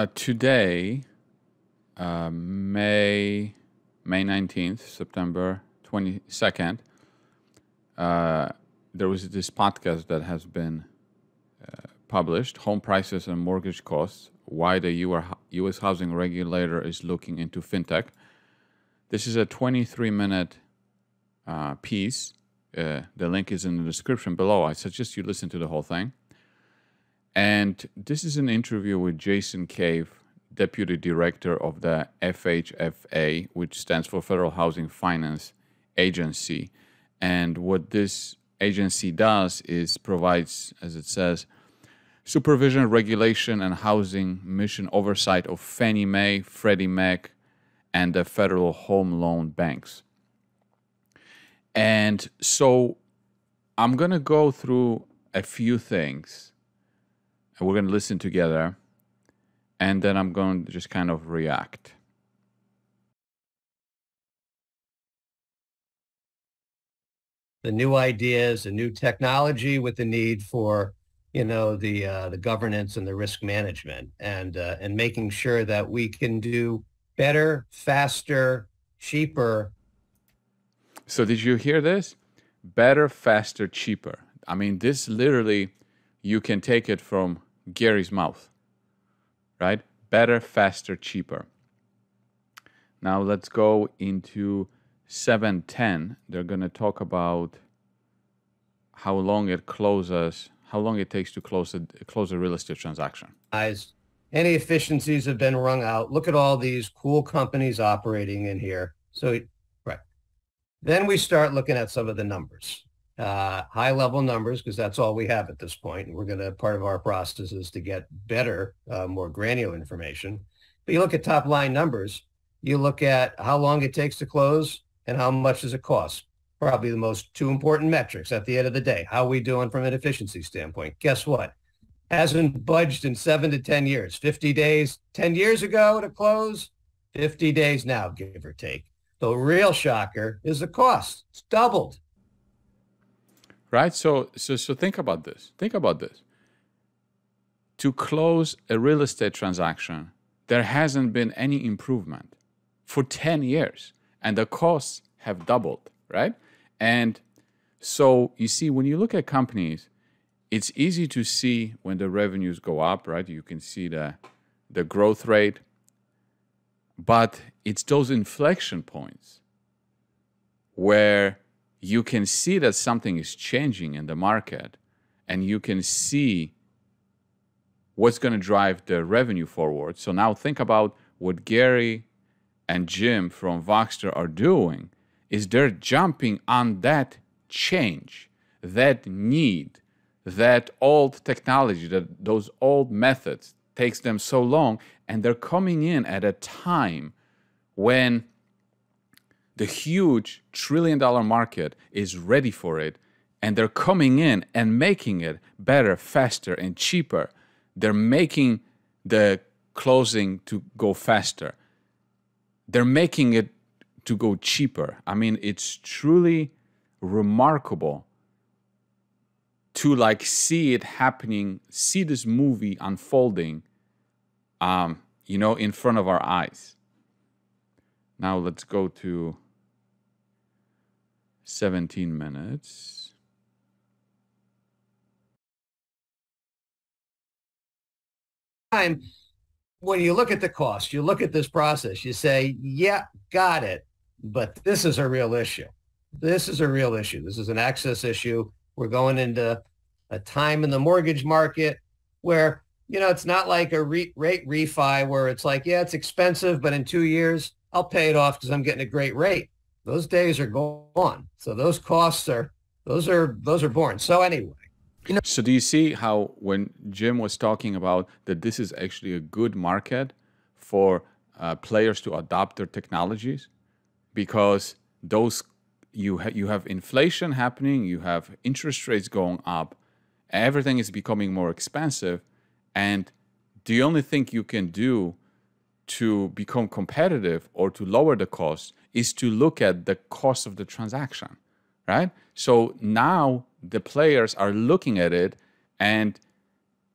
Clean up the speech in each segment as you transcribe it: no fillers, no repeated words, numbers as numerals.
Today, May 19th, September 22nd, there was this podcast that has been published, Home Prices and Mortgage Costs, Why the U.S. Housing Regulator is Looking into FinTech. This is a 23-minute piece. The link is in the description below. I suggest you listen to the whole thing. And this is an interview with Jason Cave, Deputy Director of the FHFA, which stands for Federal Housing Finance Agency. And what this agency does is provides, as it says, supervision, regulation, and housing mission oversight of Fannie Mae, Freddie Mac, and the federal home loan banks. And so I'm going to go through a few things, and we're going to listen together, and then I'm going to just kind of react. The new ideas, the new technology with the need for, the governance and the risk management and making sure that we can do better, faster, cheaper. So did you hear this? Better, faster, cheaper. I mean, this literally, you can take it from Gary's mouth, right? Better, faster, cheaper. Now let's go into 7:10. They're going to talk about how long it takes to close a real estate transaction. Any efficiencies have been wrung out. Look at all these cool companies operating in here. So, right. Then we start looking at some of the numbers, high level numbers, because that's all we have at this point. And part of our process is to get better, more granular information. But you look at top line numbers, you look at how long it takes to close and how much does it cost. Probably the two important metrics at the end of the day. How are we doing from an efficiency standpoint? Guess what? Hasn't budged in 7 to 10 years. 50 days 10 years ago to close, 50 days now, give or take. The real shocker is the cost. It's doubled. Right? So think about this. Think about this. To close a real estate transaction, there hasn't been any improvement for 10 years, and the costs have doubled, right? And so you see, when you look at companies, it's easy to see when the revenues go up, right? You can see the growth rate, but it's those inflection points where you can see that something is changing in the market, and you can see what's going to drive the revenue forward. So now think about what Gary and Jim from Voxtur are doing. Is they're jumping on that change, that need, that old technology, those old methods takes them so long, and they're coming in at a time when the huge trillion-dollar market is ready for it, and they're coming in and making it better, faster, and cheaper. They're making the closing to go faster. They're making it to go cheaper. I mean, it's truly remarkable to see it happening, see this movie unfolding, in front of our eyes. Now let's go to 17 minutes. When you look at the cost, you look at this process, you say, yeah, got it. But this is a real issue. This is a real issue. This is an access issue. We're going into a time in the mortgage market where, it's not like a rate refi where it's like, yeah, it's expensive, but in 2 years, I'll pay it off because I'm getting a great rate. Those days are gone. So those costs those are born. So anyway. So do you see how when Jim was talking about that this is actually a good market for players to adopt their technologies? Because you have inflation happening, you have interest rates going up, everything is becoming more expensive, and the only thing you can do to become competitive or to lower the cost is to look at the cost of the transaction, right? So now the players are looking at it, and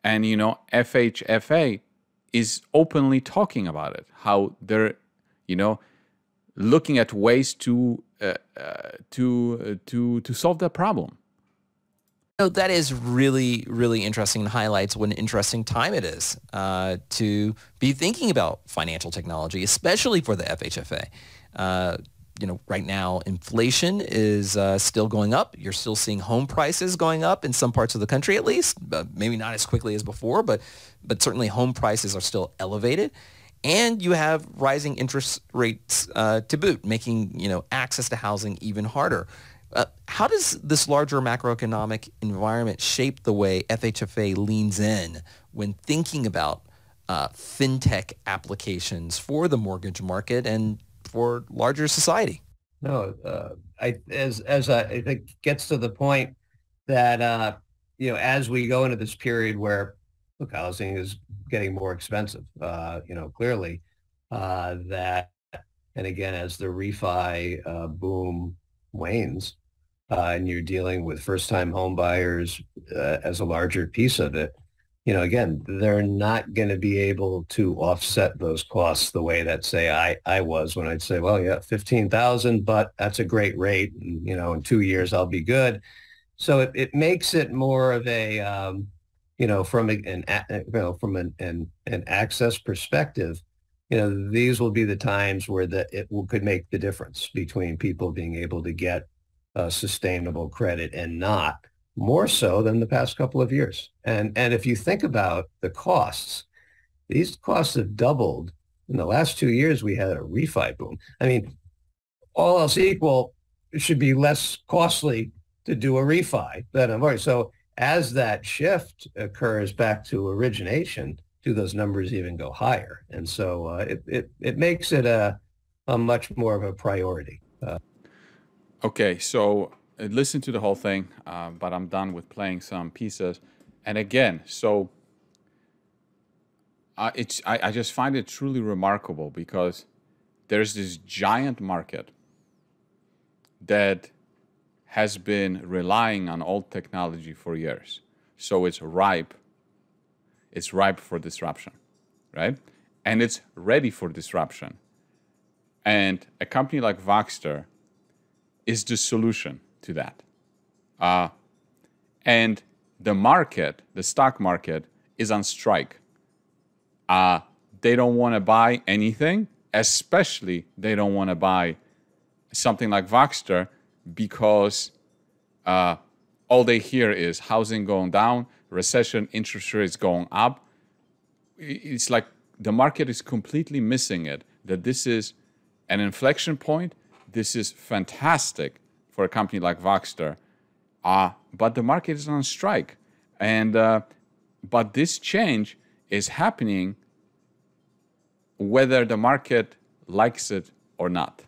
FHFA is openly talking about it, how they're, looking at ways to solve that problem. So that is really, really interesting and highlights what an interesting time it is to be thinking about financial technology, especially for the FHFA. Right now, inflation is still going up. You're still seeing home prices going up in some parts of the country, at least. Maybe not as quickly as before, but certainly home prices are still elevated. And you have rising interest rates to boot, making access to housing even harder. How does this larger macroeconomic environment shape the way FHFA leans in when thinking about FinTech applications for the mortgage market and for larger society? No, as I think gets to the point that as we go into this period where housing is getting more expensive, clearly that, and again, as the refi boom wanes, and you're dealing with first-time home buyers as a larger piece of it, again, they're not going to be able to offset those costs the way that, say, I was when I'd say, well, yeah, 15,000, but that's a great rate. And, in 2 years, I'll be good. So it makes it more of a, from an access perspective, these will be the times where could make the difference between people being able to get sustainable credit and not, more so than the past couple of years. And if you think about the costs, these costs have doubled. In the last 2 years, we had a refi boom. I mean, all else equal, it should be less costly to do a refi than a mortgage. So as that shift occurs back to origination, do those numbers even go higher? And so it makes it a much more of a priority. Okay, so listen to the whole thing, but I'm done with playing some pieces. And again, so I just find it truly remarkable because there's this giant market that has been relying on old technology for years. So it's ripe for disruption, right? And it's ready for disruption. And a company like Voxtur is the solution to that. And the stock market is on strike. They don't want to buy anything, especially they don't want to buy something like Voxtur because all they hear is housing going down, recession, interest rates going up. It's like the market is completely missing it, that this is an inflection point. This is fantastic for a company like Voxtur, but the market is on strike. And but this change is happening whether the market likes it or not.